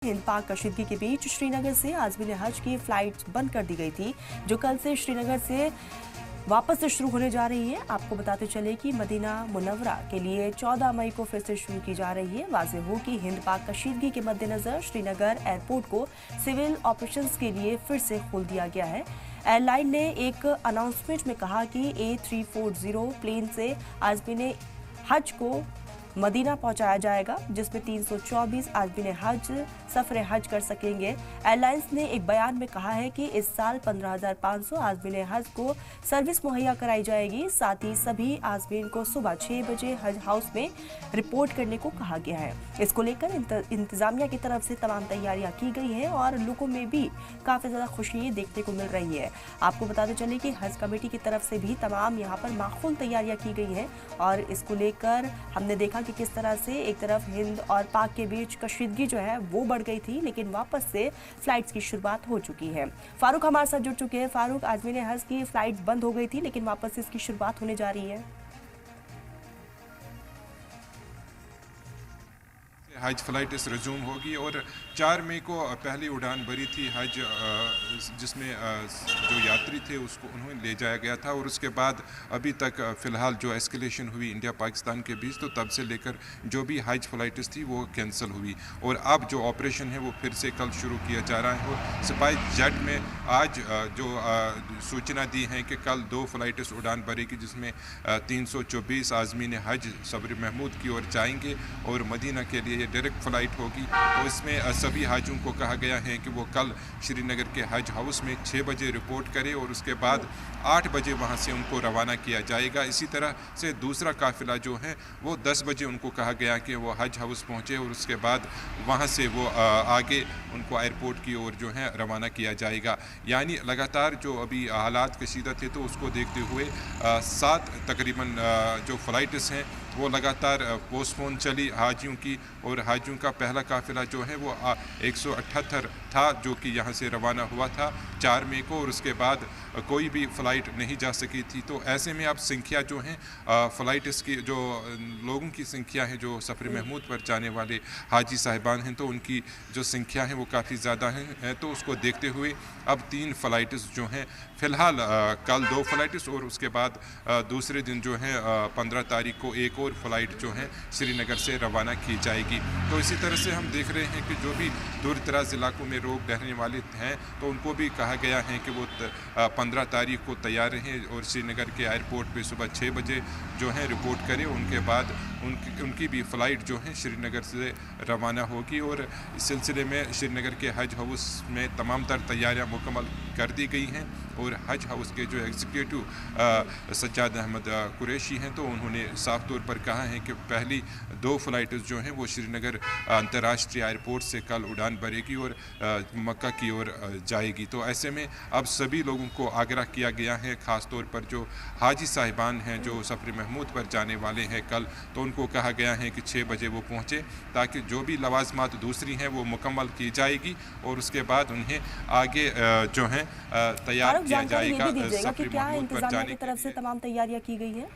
हिंद पाक कशीदगी के बीच श्रीनगर से आज़मीन हज की फ्लाइट बंद कर दी गई थी, जो कल से श्रीनगर से वापस से शुरू होने जा रही है। आपको बताते चले कि मदीना मुनव्वरा के लिए 14 मई को फिर से शुरू की जा रही है। वाज़ेह हो कि हिंद पाक कशीदगी के मद्देनजर श्रीनगर एयरपोर्ट को सिविल ऑपरेशंस के लिए फिर से खोल दिया गया है। एयरलाइन ने एक अनाउंसमेंट में कहा कि A340 प्लेन से आज़मीन हज को मदीना पहुंचाया जाएगा, जिसमें 324 आज़मीन हज सफर हज कर सकेंगे। एयरलाइंस ने एक बयान में कहा है कि इस साल 15,500 आज़मीन हज को सर्विस मुहैया कराई जाएगी। साथ ही सभी आज़मीन को सुबह 6 बजे हज हाउस में रिपोर्ट करने को कहा गया है। इसको लेकर इंतजामिया की तरफ से तमाम तैयारियां की गई हैं और लोगों में भी काफ़ी ज़्यादा खुशी देखने को मिल रही है। आपको बताते चले कि हज कमेटी की तरफ से भी तमाम यहाँ पर माकूल तैयारियां की गई हैं और इसको लेकर हमने देखा कि किस तरह से एक तरफ हिंद और पाक के बीच कशीदगी जो है वो बढ़ गई थी, लेकिन वापस से फ्लाइट्स की शुरुआत हो चुकी है। फारूक हमारे साथ जुड़ चुके हैं। फारूक, आज़मीन हज की फ्लाइट बंद हो गई थी, लेकिन वापस से इसकी शुरुआत होने जा रही है। हज फ्लाइट रिज्यूम होगी और 4 मई को पहली उड़ान भरी थी हज, जिसमें जो यात्री थे उसको उन्होंने ले जाया गया था और उसके बाद अभी तक फ़िलहाल जो एस्केलेशन हुई इंडिया पाकिस्तान के बीच, तो तब से लेकर जो भी हज फ्लाइट्स थी वो कैंसिल हुई और अब जो ऑपरेशन है वो फिर से कल शुरू किया जा रहा है। और सिपाही जेट में आज जो सूचना दी है कि कल 2 फ्लाइट्स उड़ान भरेगी, जिसमें 324 आज़मीन हज सब्र महमूद की ओर जाएंगे और मदीना के लिए डायरेक्ट फ़्लाइट होगी। तो इसमें सभी हाजियों को कहा गया है कि वो कल श्रीनगर के हज हाउस में 6 बजे रिपोर्ट करें और उसके बाद 8 बजे वहाँ से उनको रवाना किया जाएगा। इसी तरह से दूसरा काफ़िला जो है वो 10 बजे उनको कहा गया कि वो हज हाउस पहुँचे और उसके बाद वहाँ से वो आगे उनको एयरपोर्ट की ओर जो है रवाना किया जाएगा। यानी लगातार जो अभी हालात कशीदा थे तो उसको देखते हुए 7 तकरीबन जो फ़्लाइट्स हैं वो लगातार पोस्टपोन चली हाजियों की, और हाजियों का पहला काफ़िला जो है वो 178 था, जो कि यहाँ से रवाना हुआ था 4 मई को, और उसके बाद कोई भी फ़्लाइट नहीं जा सकी थी। तो ऐसे में अब संख्या जो है फ़्लाइट्स की, जो लोगों की संख्या है जो सफ़र महमूद पर जाने वाले हाजी साहिबान हैं, तो उनकी जो संख्या है वो काफ़ी ज़्यादा है। तो उसको देखते हुए अब 3 फ़्लाइट्स जो हैं फ़िलहाल, कल 2 फ़्लाइट्स और उसके बाद दूसरे दिन जो है 15 तारीख को एक और फ़्लाइट जो है श्रीनगर से रवाना की जाएगी। तो इसी तरह से हम देख रहे हैं कि जो भी दूर दराज इलाकों में लोग रहने वाले हैं तो उनको भी कहा गया है कि वो 15 तारीख को तैयार रहें और श्रीनगर के एयरपोर्ट पे सुबह 6 बजे जो है रिपोर्ट करें। उनके बाद उनकी भी फ़्लाइट जो है श्रीनगर से रवाना होगी और इस सिलसिले में श्रीनगर के हज हाउस में तमाम तर तैयारियाँ मुकम्मल कर दी गई हैं। और हज हाउस के जो एग्जीक्यूटिव सज्जाद अहमद कुरैशी हैं, तो उन्होंने साफ तौर पर कहा है कि पहली 2 फ़्लाइट्स जो हैं वो श्रीनगर अंतर्राष्ट्रीय एयरपोर्ट से कल उड़ान भरेगी और मक्का की ओर जाएगी। तो ऐसे में अब सभी लोगों को आगाह किया गया है, ख़ास तौर पर जो हाजी साहिबान हैं जो सफ़र महमूद पर जाने वाले हैं कल, तो उनको कहा गया है कि 6 बजे वो पहुँचे, ताकि जो भी लवाजमात दूसरी हैं वो मुकम्मल की जाएगी और उसके बाद उन्हें आगे जो है तैयार किया जाएगा। कि क्या इंतजामिया की तरफ से तमाम तैयारियां की गई हैं?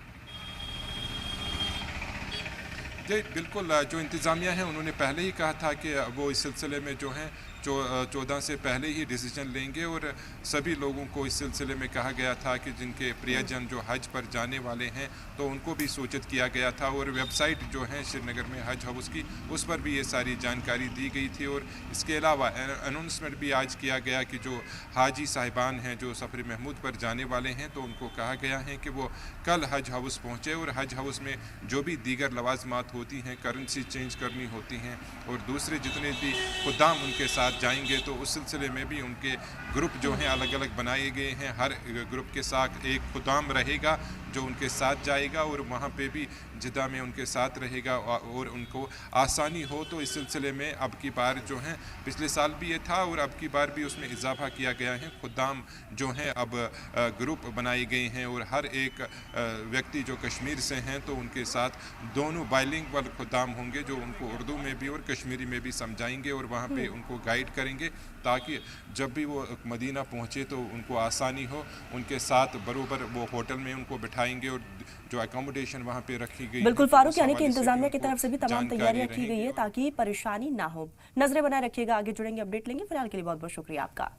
जी बिल्कुल, जो इंतज़ामिया है उन्होंने पहले ही कहा था कि वो इस सिलसिले में जो है 14 से पहले ही डिसीजन लेंगे और सभी लोगों को इस सिलसिले में कहा गया था कि जिनके प्रियजन जो हज पर जाने वाले हैं तो उनको भी सूचित किया गया था। और वेबसाइट जो है श्रीनगर में हज हाउस की, उस पर भी ये सारी जानकारी दी गई थी। और इसके अलावा अनाउंसमेंट भी आज किया गया कि जो हाजी साहिबान हैं जो सफ़र महमूद पर जाने वाले हैं तो उनको कहा गया है कि वो कल हज हाउस पहुँचे और हज हाउस में जो भी दीगर लवाजमात होती हैं, करेंसी चेंज करनी होती हैं और दूसरे जितने भी खुदाम उनके साथ जाएंगे, तो उस सिलसिले में भी उनके ग्रुप जो हैं अलग अलग बनाए गए हैं। हर ग्रुप के साथ एक खुदाम रहेगा जो उनके साथ जाएगा और वहाँ पे भी जिद्दा में उनके साथ रहेगा और उनको आसानी हो। तो इस सिलसिले में अब की बार जो है, पिछले साल भी ये था और अब की बार भी उसमें इजाफा किया गया है। खुदाम जो हैं अब ग्रुप बनाए गए हैं और हर एक व्यक्ति जो कश्मीर से हैं तो उनके साथ दोनों बाइलिंगुअल खुदाम होंगे जो उनको उर्दू में भी और कश्मीरी में भी समझाएंगे और वहाँ पे उनको गाइड करेंगे, ताकि जब भी वो मदीना पहुँचे तो उनको आसानी हो। उनके साथ बरोबर वो होटल में उनको बिठाया दिखाएंगे और जो अकोमोडेशन वहाँ पे रखी गई बिल्कुल है, फारूक, उस यानी कि हवाले से भी इंतजामिया की उनको तरफ से भी तमाम जानकारी तैयारियां की गई रहेगी। है ताकि परेशानी ना हो। नजरें बनाए रखिएगा, आगे जुड़ेंगे, अपडेट लेंगे। फिलहाल के लिए बहुत बहुत शुक्रिया आपका।